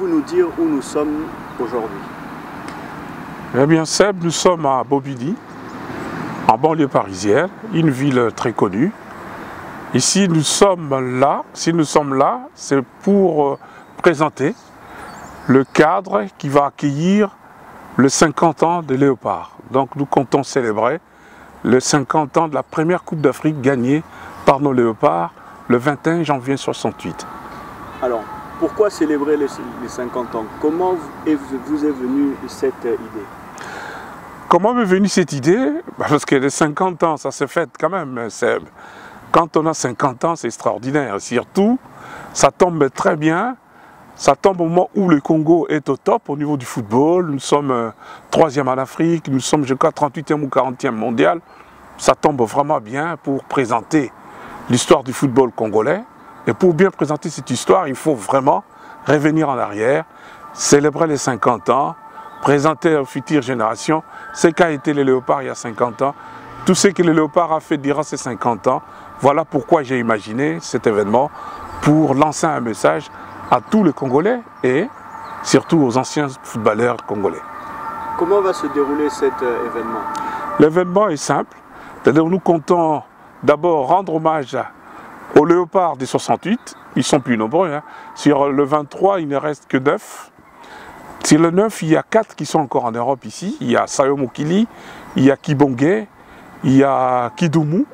pouvez-vous nous dire où nous sommes aujourd'hui? Eh bien, Seb, nous sommes à Bobigny, en banlieue parisienne, une ville très connue. Ici, nous sommes là, si nous sommes là, c'est pour présenter le cadre qui va accueillir le 50 ans de Léopard. Donc nous comptons célébrer le 50 ans de la première Coupe d'Afrique gagnée par nos Léopards le 21 janvier 68. Alors, pourquoi célébrer les 50 ans? Comment vous est venue cette idée? Comment m'est venue cette idée? Parce que les 50 ans, ça se fête quand même, Seb. Quand on a 50 ans, c'est extraordinaire. Surtout, ça tombe très bien. Ça tombe au moment où le Congo est au top au niveau du football. Nous sommes 3e en Afrique, nous sommes, je crois, 38e ou 40e mondial. Ça tombe vraiment bien pour présenter l'histoire du football congolais. Et pour bien présenter cette histoire, il faut vraiment revenir en arrière, célébrer les 50 ans, présenter aux futures générations ce qu'a été les Léopards il y a 50 ans, tout ce que les Léopards a fait durant ces 50 ans. Voilà pourquoi j'ai imaginé cet événement, pour lancer un message à tous les Congolais et surtout aux anciens footballeurs congolais. Comment va se dérouler cet événement? L'événement est simple, c'est-à-dire nous comptons d'abord rendre hommage aux Léopards des 68, ils sont plus nombreux, hein. Sur le 23 il ne reste que 9. Sur le 9 il y a 4 qui sont encore en Europe ici, il y a Sayo Mokili, il y a Kibonge, il y a Kidoumou,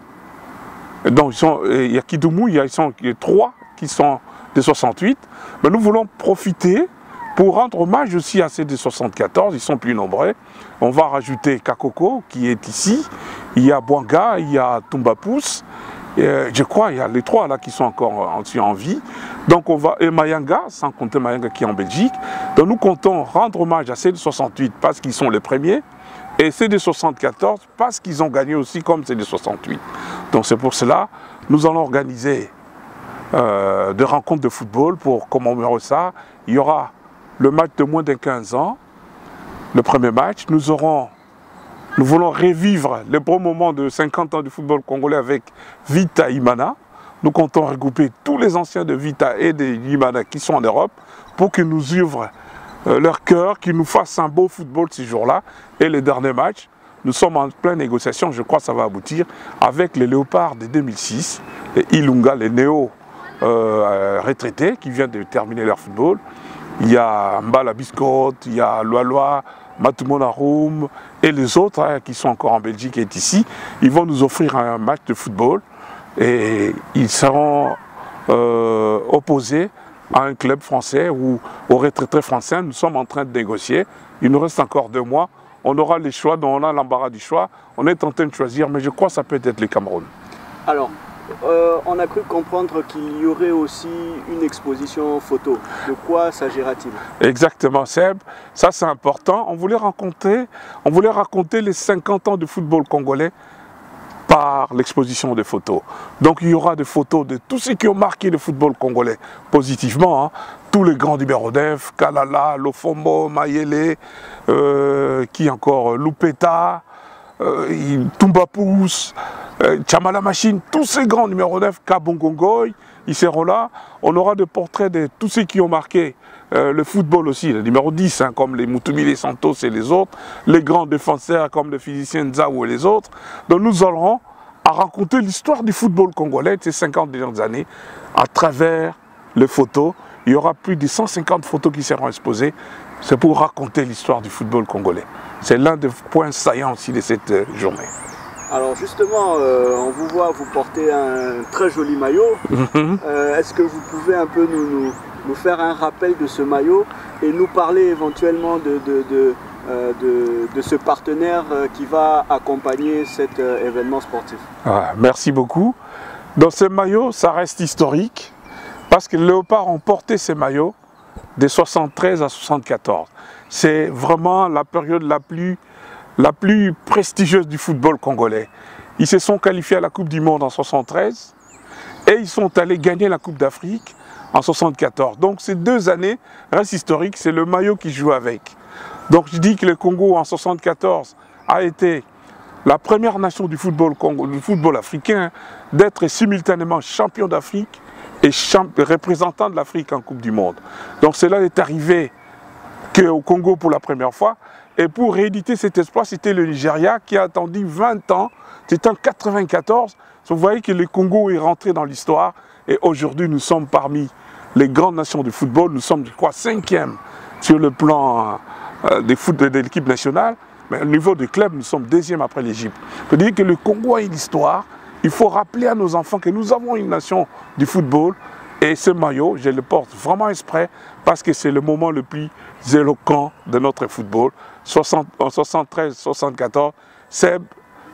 donc il y a Kidoumou, il y a 3 qui sont des 68, mais nous voulons profiter pour rendre hommage aussi à ceux des 74, ils sont plus nombreux. On va rajouter Kakoko qui est ici, il y a Bwanga, il y a Tumbapous, je crois il y a les 3 là qui sont encore en vie. Donc on va, et Mayanga, sans compter Mayanga qui est en Belgique. Donc nous comptons rendre hommage à ceux des 68 parce qu'ils sont les premiers, et ceux des 74 parce qu'ils ont gagné aussi comme ceux des 68. Donc c'est pour cela nous allons organiser de rencontres de football pour commémorer ça. Il y aura le match de moins de 15 ans, le premier match. Nous voulons revivre les bons moments de 50 ans du football congolais avec Vita Imana. Nous comptons regrouper tous les anciens de Vita et de Imana qui sont en Europe pour qu'ils nous ouvrent leur cœur, qu'ils nous fassent un beau football ces jours-là. Et le dernier match, nous sommes en pleine négociation, je crois que ça va aboutir, avec les Léopards de 2006, les Ilunga, les néo retraités qui viennent de terminer leur football. Il y a Mbala Biscotte, il y a Loaloa, Matumona Roum et les autres qui sont encore en Belgique et ici. Ils vont nous offrir un match de football et ils seront opposés à un club français ou aux retraités français. Nous sommes en train de négocier. Il nous reste encore 2 mois. On aura les choix, donc on a l'embarras du choix. On est en train de choisir, mais je crois que ça peut être le Cameroun. Alors, on a cru comprendre qu'il y aurait aussi une exposition photo. De quoi s'agira-t-il? Exactement, Seb. Ça, c'est important. On voulait raconter les 50 ans du football congolais par l'exposition des photos. Donc, il y aura des photos de tous ceux qui ont marqué le football congolais positivement. Hein. Tous les grands numéros 9, Kalala, Lofombo, Mayele, qui encore, Lupeta, Tumbapous, Chamala Machine, tous ces grands numéros 9, Kabongongoy, ils seront là. On aura des portraits de tous ceux qui ont marqué le football aussi, le numéro 10, hein, comme les Moutoumili Santos et les autres, les grands défenseurs comme le physicien Nzaou et les autres. Donc nous aurons à raconter l'histoire du football congolais de ces 50 dernières années à travers les photos. Il y aura plus de 150 photos qui seront exposées. C'est pour raconter l'histoire du football congolais. C'est l'un des points saillants aussi de cette journée. Alors justement, on vous voit, vous portez un très joli maillot. Est-ce que vous pouvez un peu nous faire un rappel de ce maillot et nous parler éventuellement de ce partenaire qui va accompagner cet événement sportif? Merci beaucoup. Dans ce maillot, ça reste historique parce que les Léopards ont porté ces maillots de 73 à 74. C'est vraiment la période la plus prestigieuse du football congolais. Ils se sont qualifiés à la Coupe du Monde en 73 et ils sont allés gagner la Coupe d'Afrique en 74. Donc ces 2 années restent historiques, c'est le maillot qui joue avec. Donc je dis que le Congo en 74 a été la première nation du football africain d'être simultanément champion d'Afrique et représentant de l'Afrique en Coupe du Monde. Donc cela est arrivé au Congo pour la première fois. Et pour rééditer cet espoir, c'était le Nigeria qui a attendu 20 ans. C'était en 1994. Vous voyez que le Congo est rentré dans l'histoire. Et aujourd'hui, nous sommes parmi les grandes nations du football. Nous sommes, je crois, 5e sur le plan de l'équipe nationale. Mais au niveau du club, nous sommes 2e après l'Égypte. Je veux dire que le Congo a une histoire. Il faut rappeler à nos enfants que nous avons une nation du football. Et ce maillot, je le porte vraiment exprès parce que c'est le moment le plus éloquent de notre football. En 73-74, Seb,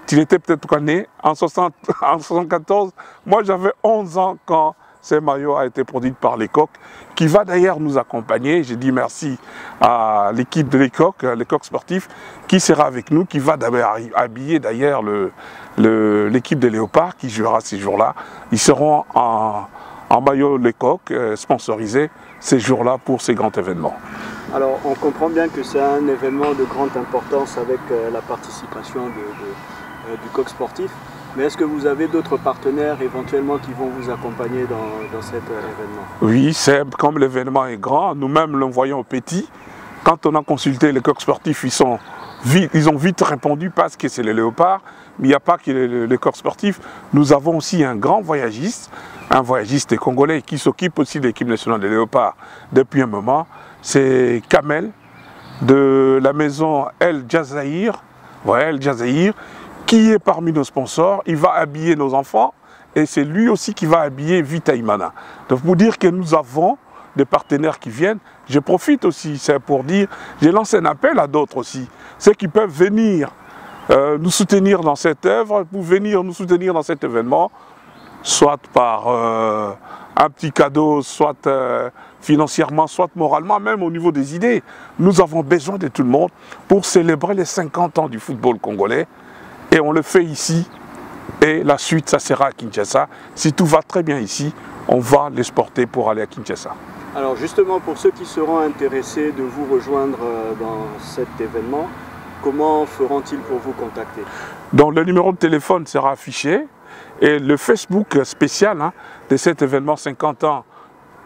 tu étais peut-être pas né. En 74, moi j'avais 11 ans quand ce maillot a été produit par les Coqs, qui va d'ailleurs nous accompagner. J'ai dit merci à l'équipe de les Coqs sportifs, qui sera avec nous, qui va habiller d'ailleurs l'équipe de Léopard qui jouera ces jours-là. Ils seront en maillot les Coqs, sponsorisés ces jours-là pour ces grands événements. Alors on comprend bien que c'est un événement de grande importance avec la participation du Coq sportif, mais est-ce que vous avez d'autres partenaires éventuellement qui vont vous accompagner dans cet événement? Oui, comme l'événement est grand, nous-mêmes le voyons petit. Quand on a consulté les Coqs sportifs, ils ont vite répondu parce que c'est les léopards, mais il n'y a pas que les Coqs sportifs. Nous avons aussi un grand voyagiste, un voyagiste congolais qui s'occupe aussi de l'équipe nationale des léopards depuis un moment. C'est Kamel de la maison El Jazaïr, qui est parmi nos sponsors. Il va habiller nos enfants et c'est lui aussi qui va habiller Vita Imana. Donc pour dire que nous avons des partenaires qui viennent, je profite aussi, c'est pour dire, j'ai lancé un appel à d'autres aussi, ceux qui peuvent venir nous soutenir dans cette œuvre, pour venir nous soutenir dans cet événement, soit par un petit cadeau, soit financièrement, soit moralement, même au niveau des idées. Nous avons besoin de tout le monde pour célébrer les 50 ans du football congolais. Et on le fait ici. Et la suite, ça sera à Kinshasa. Si tout va très bien ici, on va l'exporter pour aller à Kinshasa. Alors justement, pour ceux qui seront intéressés de vous rejoindre dans cet événement, comment feront-ils pour vous contacter? Donc le numéro de téléphone sera affiché. Et le Facebook spécial de cet événement 50 ans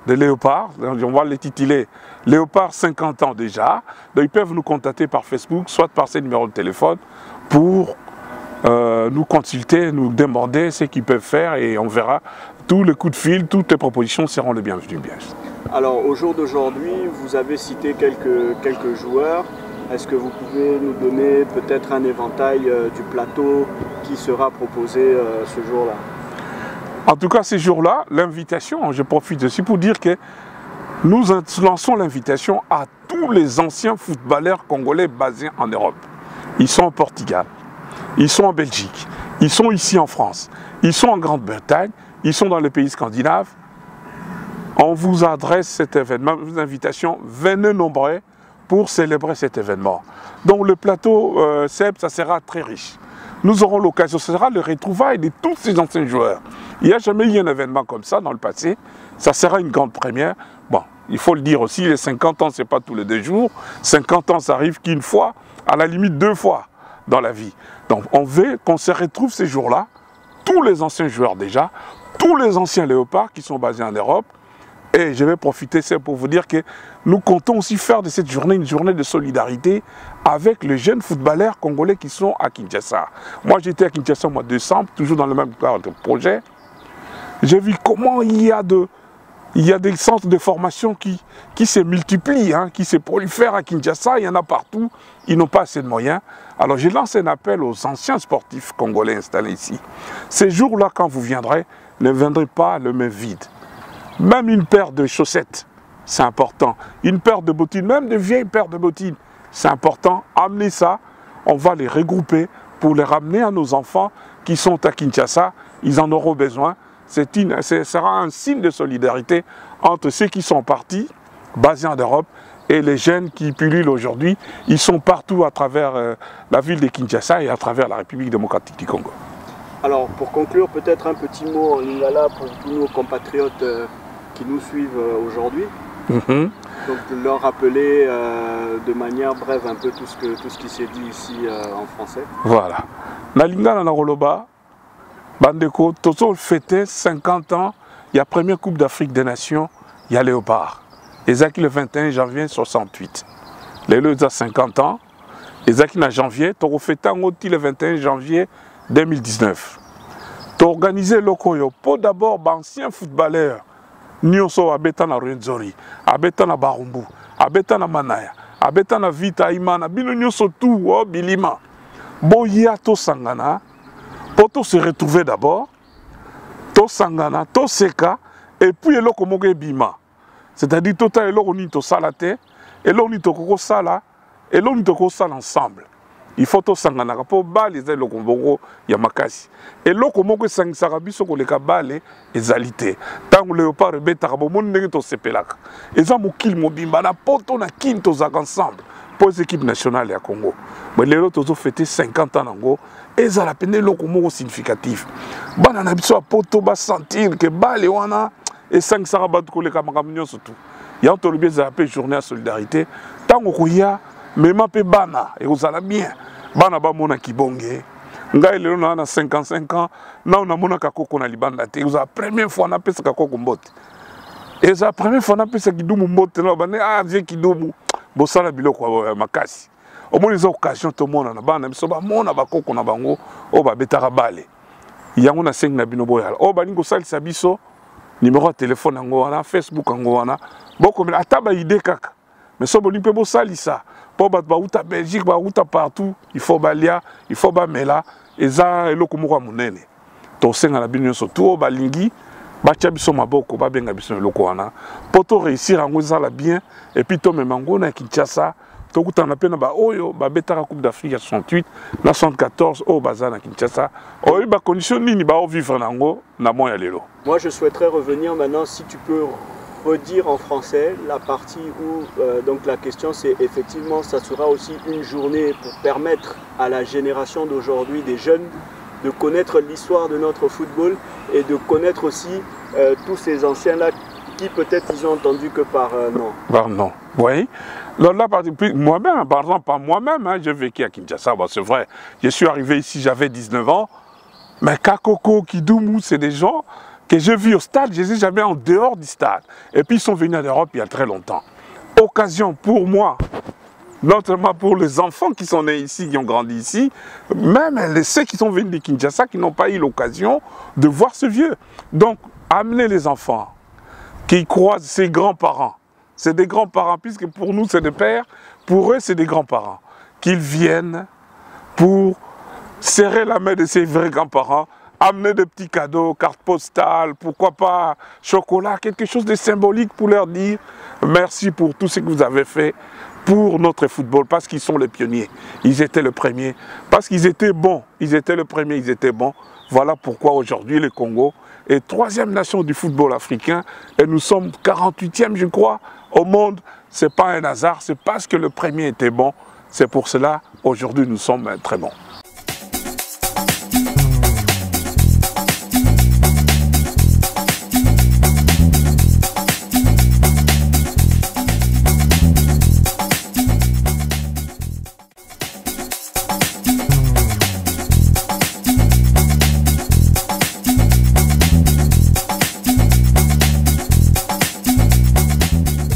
de Léopard, on va l'intituler Léopard 50 ans déjà. Donc ils peuvent nous contacter par Facebook, soit par ces numéros de téléphone, pour nous consulter, nous demander ce qu'ils peuvent faire et on verra tous les coups de fil, toutes les propositions seront les bienvenues. Alors au jour d'aujourd'hui, vous avez cité quelques joueurs. Est-ce que vous pouvez nous donner peut-être un éventail du plateau qui sera proposé ce jour-là? En tout cas, ces jours-là, l'invitation, je profite aussi pour dire que nous lançons l'invitation à tous les anciens footballeurs congolais basés en Europe. Ils sont au Portugal, ils sont en Belgique, ils sont ici en France, ils sont en Grande-Bretagne, ils sont dans les pays scandinaves. On vous adresse cet événement, une invitation, venez nombreux pour célébrer cet événement. Donc le plateau Seb, ça sera très riche. Nous aurons l'occasion, ce sera le retrouvail de tous ces anciens joueurs. Il n'y a jamais eu un événement comme ça dans le passé. Ça sera une grande première. Bon, il faut le dire aussi, les 50 ans, ce n'est pas tous les 2 jours. 50 ans, ça arrive qu'une fois, à la limite 2 fois dans la vie. Donc on veut qu'on se retrouve ces jours-là, tous les anciens joueurs déjà, tous les anciens léopards qui sont basés en Europe. Et je vais profiter pour vous dire que nous comptons aussi faire de cette journée une journée de solidarité avec les jeunes footballeurs congolais qui sont à Kinshasa. Moi j'étais à Kinshasa au mois de décembre, toujours dans le même cadre de projet. J'ai vu comment il y a des centres de formation qui se multiplient, qui se prolifèrent à Kinshasa, il y en a partout, ils n'ont pas assez de moyens. Alors j'ai lancé un appel aux anciens sportifs congolais installés ici. Ces jours-là, quand vous viendrez, ne viendrez pas le main vide. Même une paire de chaussettes, c'est important. Une paire de bottines, même de vieilles paires de bottines, c'est important. Amenez ça, on va les regrouper pour les ramener à nos enfants qui sont à Kinshasa. Ils en auront besoin. Ce sera un signe de solidarité entre ceux qui sont partis, basés en Europe, et les jeunes qui pullulent aujourd'hui. Ils sont partout à travers la ville de Kinshasa et à travers la République démocratique du Congo. Alors, pour conclure, peut-être un petit mot en lingala pour tous nos compatriotes qui nous suivent aujourd'hui. Donc, de leur rappeler de manière brève un peu tout ce qui s'est dit ici en français. Voilà. Na lingala na roloba, bandeko, tozo fêté 50 ans il y a la première Coupe d'Afrique des Nations, il y a Léopard. Ezaki le 21 janvier 68. Les Léos a 50 ans. Ezaki en janvier, tu as fait le 21 janvier 2019. Tu as organisé le Koyo pour d'abord d'anciens footballeurs. Nyonso abeta na Rwenzori, abeta na Barumbu, abeta na Manaya, abeta na Vita Imana, bino nyonso tout o bilima. Boya to sangana, pour to se retrouver d'abord, to sangana, to seka, et puis eloko moge bima. C'est-à-dire tota eloko ni to salate, eloko ni to koko sala, eloko ni to koko sala ensemble. Il faut to sangana pour baliser eloko mbongo ya makasi. Eloko moko sangisaka biso koleka bale ezalité. Tango Léopard betaka bomoni ndenge to sepelaka. Eza mokili mobimba na poto na kin tozaka ensemble pour l'équipe nationale ya Congo. Mais lelo tozo fêter 50 ans nango, ezala pene eloko moko significatif. Bana na biso poto ba sentir que bale wana esangisaka bato koleka makambo nyonso tout. Ya to lobi ezala pe journée de solidarité. Tango koya mema pe bana ekozala bien. Bana ba mona kibonge. Ngai lelo na 55 ans, na on a mona kakoko na libanda te. Eza première fois na pesa kakoko mbote. Eza première fois na pesa kidumu mbote na bane vie kidumu. Bosala biloko makasi. Au moins les occasions to mona na bana biso ba mona bakoko na bango o ba betaka bale. Yango na 5 na bino boyala. O ba ningo salisa biso numéro de téléphone ngo wana, Facebook ngo wana. Boko mela ataba idée kaka. Mais so boni pe bo salisa. Pour battre Belgique, battre partout, il faut balia, il faut bamela, et ça est le kumura munene. Tosenga la bino surtout balingi, batia biso maboko, babenga biso loko wana. Pour to réussir à ngouza la bien, et puis to memango na Kinshasa, to kutana pena ba oyo ba betaka Coupe d'Afrique 68, na 74 au bazana Kinshasa. Oyo ba condition nini ba vivre nango na moya lelo. Moi je souhaiterais revenir maintenant, si tu peux redire en français la partie où donc la question c'est effectivement ça sera aussi une journée pour permettre à la génération d'aujourd'hui des jeunes de connaître l'histoire de notre football et de connaître aussi tous ces anciens là qui peut-être ils ont entendu que par nom. Par nom, oui. Là, moi-même, par exemple, pas moi-même, hein, j'ai vécu à Kinshasa, bon, c'est vrai, je suis arrivé ici, j'avais 19 ans, mais Kakoko, Kidoumou, c'est des gens que j'ai vus au stade, je les ai jamais en dehors du stade. Et puis ils sont venus en Europe il y a très longtemps. Occasion pour moi, notamment pour les enfants qui sont nés ici, qui ont grandi ici, même ceux qui sont venus de Kinshasa, qui n'ont pas eu l'occasion de voir ce vieux. Donc, amener les enfants qui croisent ses grands-parents. C'est des grands-parents, puisque pour nous c'est des pères, pour eux c'est des grands-parents. Qu'ils viennent pour serrer la main de ses vrais grands-parents, amener des petits cadeaux, cartes postales, pourquoi pas chocolat, quelque chose de symbolique pour leur dire merci pour tout ce que vous avez fait pour notre football, parce qu'ils sont les pionniers. Ils étaient les premiers, parce qu'ils étaient bons, ils étaient les premiers, ils étaient bons. Voilà pourquoi aujourd'hui le Congo est 3e nation du football africain et nous sommes 48e je crois au monde. Ce n'est pas un hasard, c'est parce que le premier était bon. C'est pour cela aujourd'hui nous sommes très bons.